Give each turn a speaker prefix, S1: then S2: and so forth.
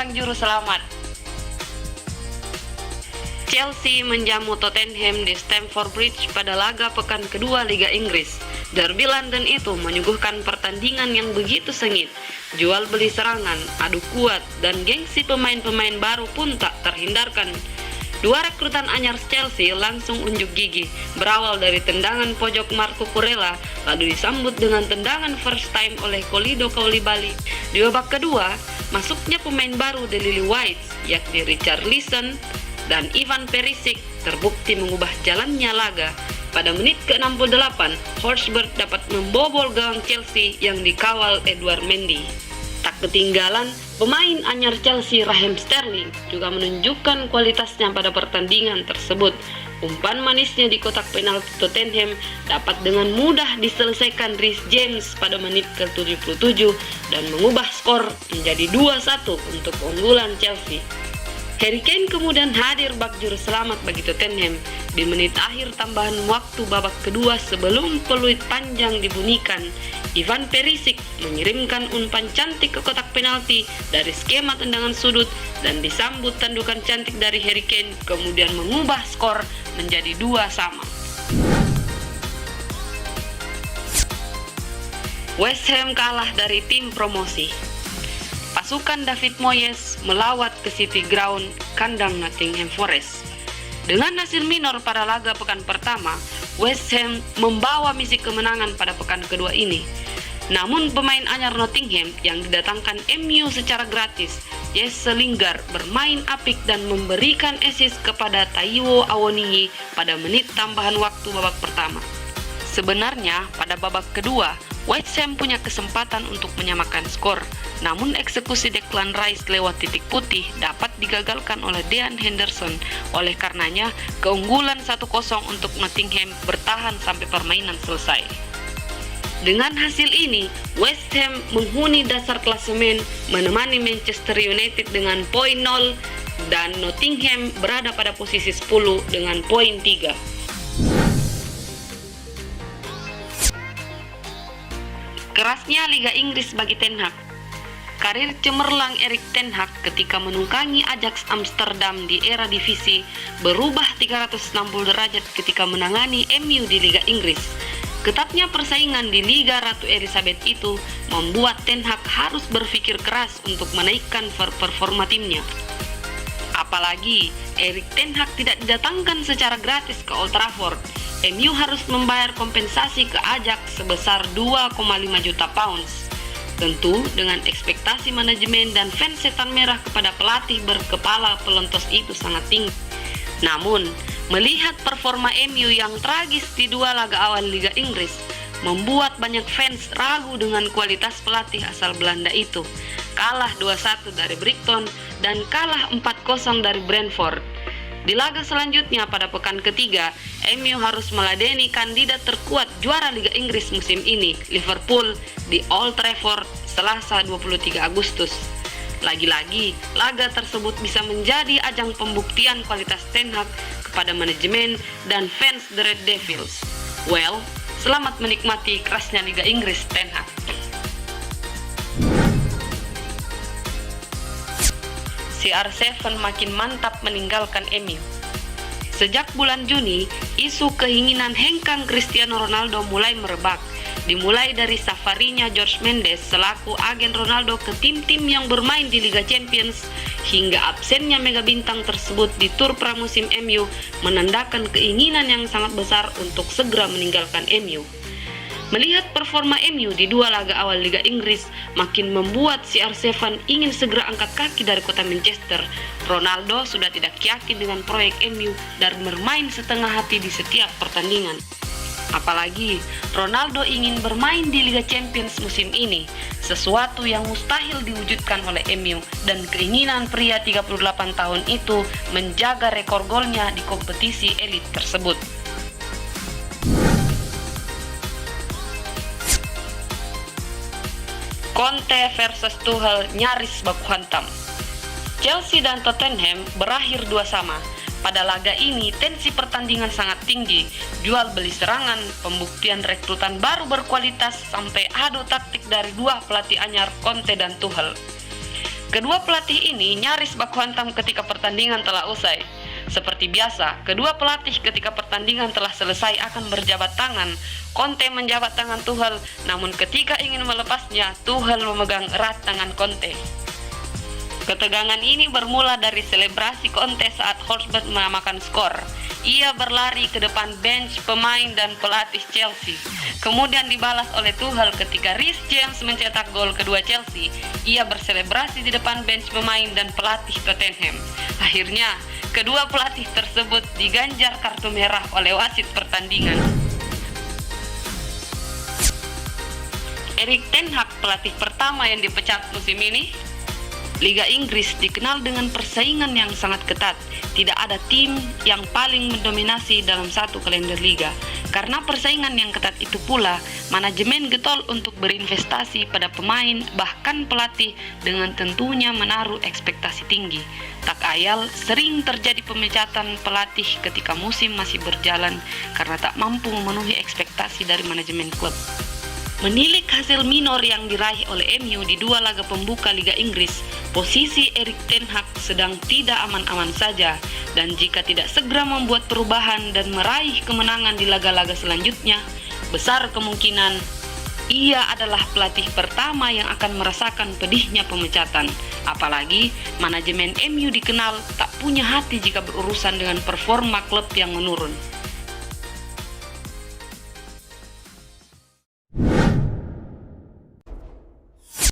S1: sang juru selamat. Chelsea menjamu Tottenham di Stamford Bridge pada laga pekan kedua Liga Inggris. Derby London itu menyuguhkan pertandingan yang begitu sengit. Jual beli serangan, adu kuat, dan gengsi pemain-pemain baru pun tak terhindarkan. Dua rekrutan anyar Chelsea langsung unjuk gigi, berawal dari tendangan pojok Marco Kurela, lalu disambut dengan tendangan first time oleh Kolido Koulibaly. Di babak kedua, masuknya pemain baru The Lily Whites, yakni Richarlison dan Ivan Perisic, terbukti mengubah jalannya laga. Pada menit ke-68, Forsberg dapat membobol gawang Chelsea yang dikawal Edouard Mendy. Tak ketinggalan, pemain anyar Chelsea Raheem Sterling juga menunjukkan kualitasnya pada pertandingan tersebut. Umpan manisnya di kotak penalti Tottenham dapat dengan mudah diselesaikan Reece James pada menit ke-77 dan mengubah skor menjadi 2-1 untuk keunggulan Chelsea. Harry Kane kemudian hadir bak juru selamat bagi Tottenham di menit akhir tambahan waktu babak kedua sebelum peluit panjang dibunyikan. Ivan Perisic mengirimkan umpan cantik ke kotak penalti dari skema tendangan sudut dan disambut tandukan cantik dari Harry Kane, kemudian mengubah skor menjadi 2-2. West Ham kalah dari tim promosi. Pasukan David Moyes melawat ke City Ground, kandang Nottingham Forest. Dengan hasil minor pada laga pekan pertama, West Ham membawa misi kemenangan pada pekan kedua ini. Namun pemain anyar Nottingham yang didatangkan MU secara gratis, Jesse Lingard, bermain apik dan memberikan assist kepada Taiwo Awoniyi pada menit tambahan waktu babak pertama. Sebenarnya pada babak kedua, West Ham punya kesempatan untuk menyamakan skor, namun eksekusi Declan Rice lewat titik putih dapat digagalkan oleh Dean Henderson. Oleh karenanya, keunggulan 1-0 untuk Nottingham bertahan sampai permainan selesai. Dengan hasil ini, West Ham menghuni dasar klasemen menemani Manchester United dengan poin 0 dan Nottingham berada pada posisi 10 dengan poin 3. Kerasnya Liga Inggris bagi Ten Hag. Karir cemerlang Erik ten Hag ketika menunggangi Ajax Amsterdam di era divisi berubah 360 derajat ketika menangani MU di Liga Inggris. Ketatnya persaingan di Liga Ratu Elizabeth itu membuat Ten Hag harus berpikir keras untuk menaikkan performa timnya. Apalagi Erik ten Hag tidak didatangkan secara gratis ke Old Trafford. MU harus membayar kompensasi ke Ajax sebesar 2,5 juta pounds. Tentu dengan ekspektasi manajemen dan fans setan merah kepada pelatih berkepala pelontos itu sangat tinggi. Namun, melihat performa MU yang tragis di dua laga awal Liga Inggris, membuat banyak fans ragu dengan kualitas pelatih asal Belanda itu. Kalah 2-1 dari Brighton dan kalah 4-0 dari Brentford. Di laga selanjutnya pada pekan ketiga, MU harus meladeni kandidat terkuat juara Liga Inggris musim ini, Liverpool, di Old Trafford Selasa 23 Agustus. Lagi-lagi, laga tersebut bisa menjadi ajang pembuktian kualitas Ten Hag kepada manajemen dan fans The Red Devils. Well, selamat menikmati kerasnya Liga Inggris Ten Hag. CR7 makin mantap meninggalkan MU. Sejak bulan Juni, isu keinginan hengkang Cristiano Ronaldo mulai merebak. Dimulai dari safarinya Jorge Mendes selaku agen Ronaldo ke tim-tim yang bermain di Liga Champions, hingga absennya mega bintang tersebut di tur pramusim MU menandakan keinginan yang sangat besar untuk segera meninggalkan MU. Melihat performa MU di dua laga awal Liga Inggris makin membuat CR7 ingin segera angkat kaki dari kota Manchester. Ronaldo sudah tidak yakin dengan proyek MU dan bermain setengah hati di setiap pertandingan. Apalagi Ronaldo ingin bermain di Liga Champions musim ini, sesuatu yang mustahil diwujudkan oleh MU, dan keinginan pria 38 tahun itu menjaga rekor golnya di kompetisi elit tersebut. Conte versus Tuchel nyaris baku hantam. Chelsea dan Tottenham berakhir 2-2. Pada laga ini tensi pertandingan sangat tinggi, jual beli serangan, pembuktian rekrutan baru berkualitas sampai adu taktik dari dua pelatih anyar Conte dan Tuchel. Kedua pelatih ini nyaris baku hantam ketika pertandingan telah usai. Seperti biasa, kedua pelatih ketika pertandingan telah selesai akan berjabat tangan. Conte menjabat tangan Tuchel, namun ketika ingin melepasnya, Tuchel memegang erat tangan Conte. Ketegangan ini bermula dari selebrasi Conte saat Hotspur menamakan skor. Ia berlari ke depan bench pemain dan pelatih Chelsea. Kemudian dibalas oleh Tuchel ketika Reece James mencetak gol kedua Chelsea. Ia berselebrasi di depan bench pemain dan pelatih Tottenham. Akhirnya, kedua pelatih tersebut diganjar kartu merah oleh wasit pertandingan. Erik ten Hag, pelatih pertama yang dipecat musim ini. Liga Inggris dikenal dengan persaingan yang sangat ketat. Tidak ada tim yang paling mendominasi dalam satu kalender liga. Karena persaingan yang ketat itu pula, manajemen getol untuk berinvestasi pada pemain, bahkan pelatih, dengan tentunya menaruh ekspektasi tinggi. Tak ayal, sering terjadi pemecatan pelatih ketika musim masih berjalan karena tak mampu memenuhi ekspektasi dari manajemen klub. Menilik hasil minor yang diraih oleh MU di dua laga pembuka Liga Inggris, posisi Erik ten Hag sedang tidak aman-aman saja, dan jika tidak segera membuat perubahan dan meraih kemenangan di laga-laga selanjutnya, besar kemungkinan ia adalah pelatih pertama yang akan merasakan pedihnya pemecatan. Apalagi manajemen MU dikenal tak punya hati jika berurusan dengan performa klub yang menurun.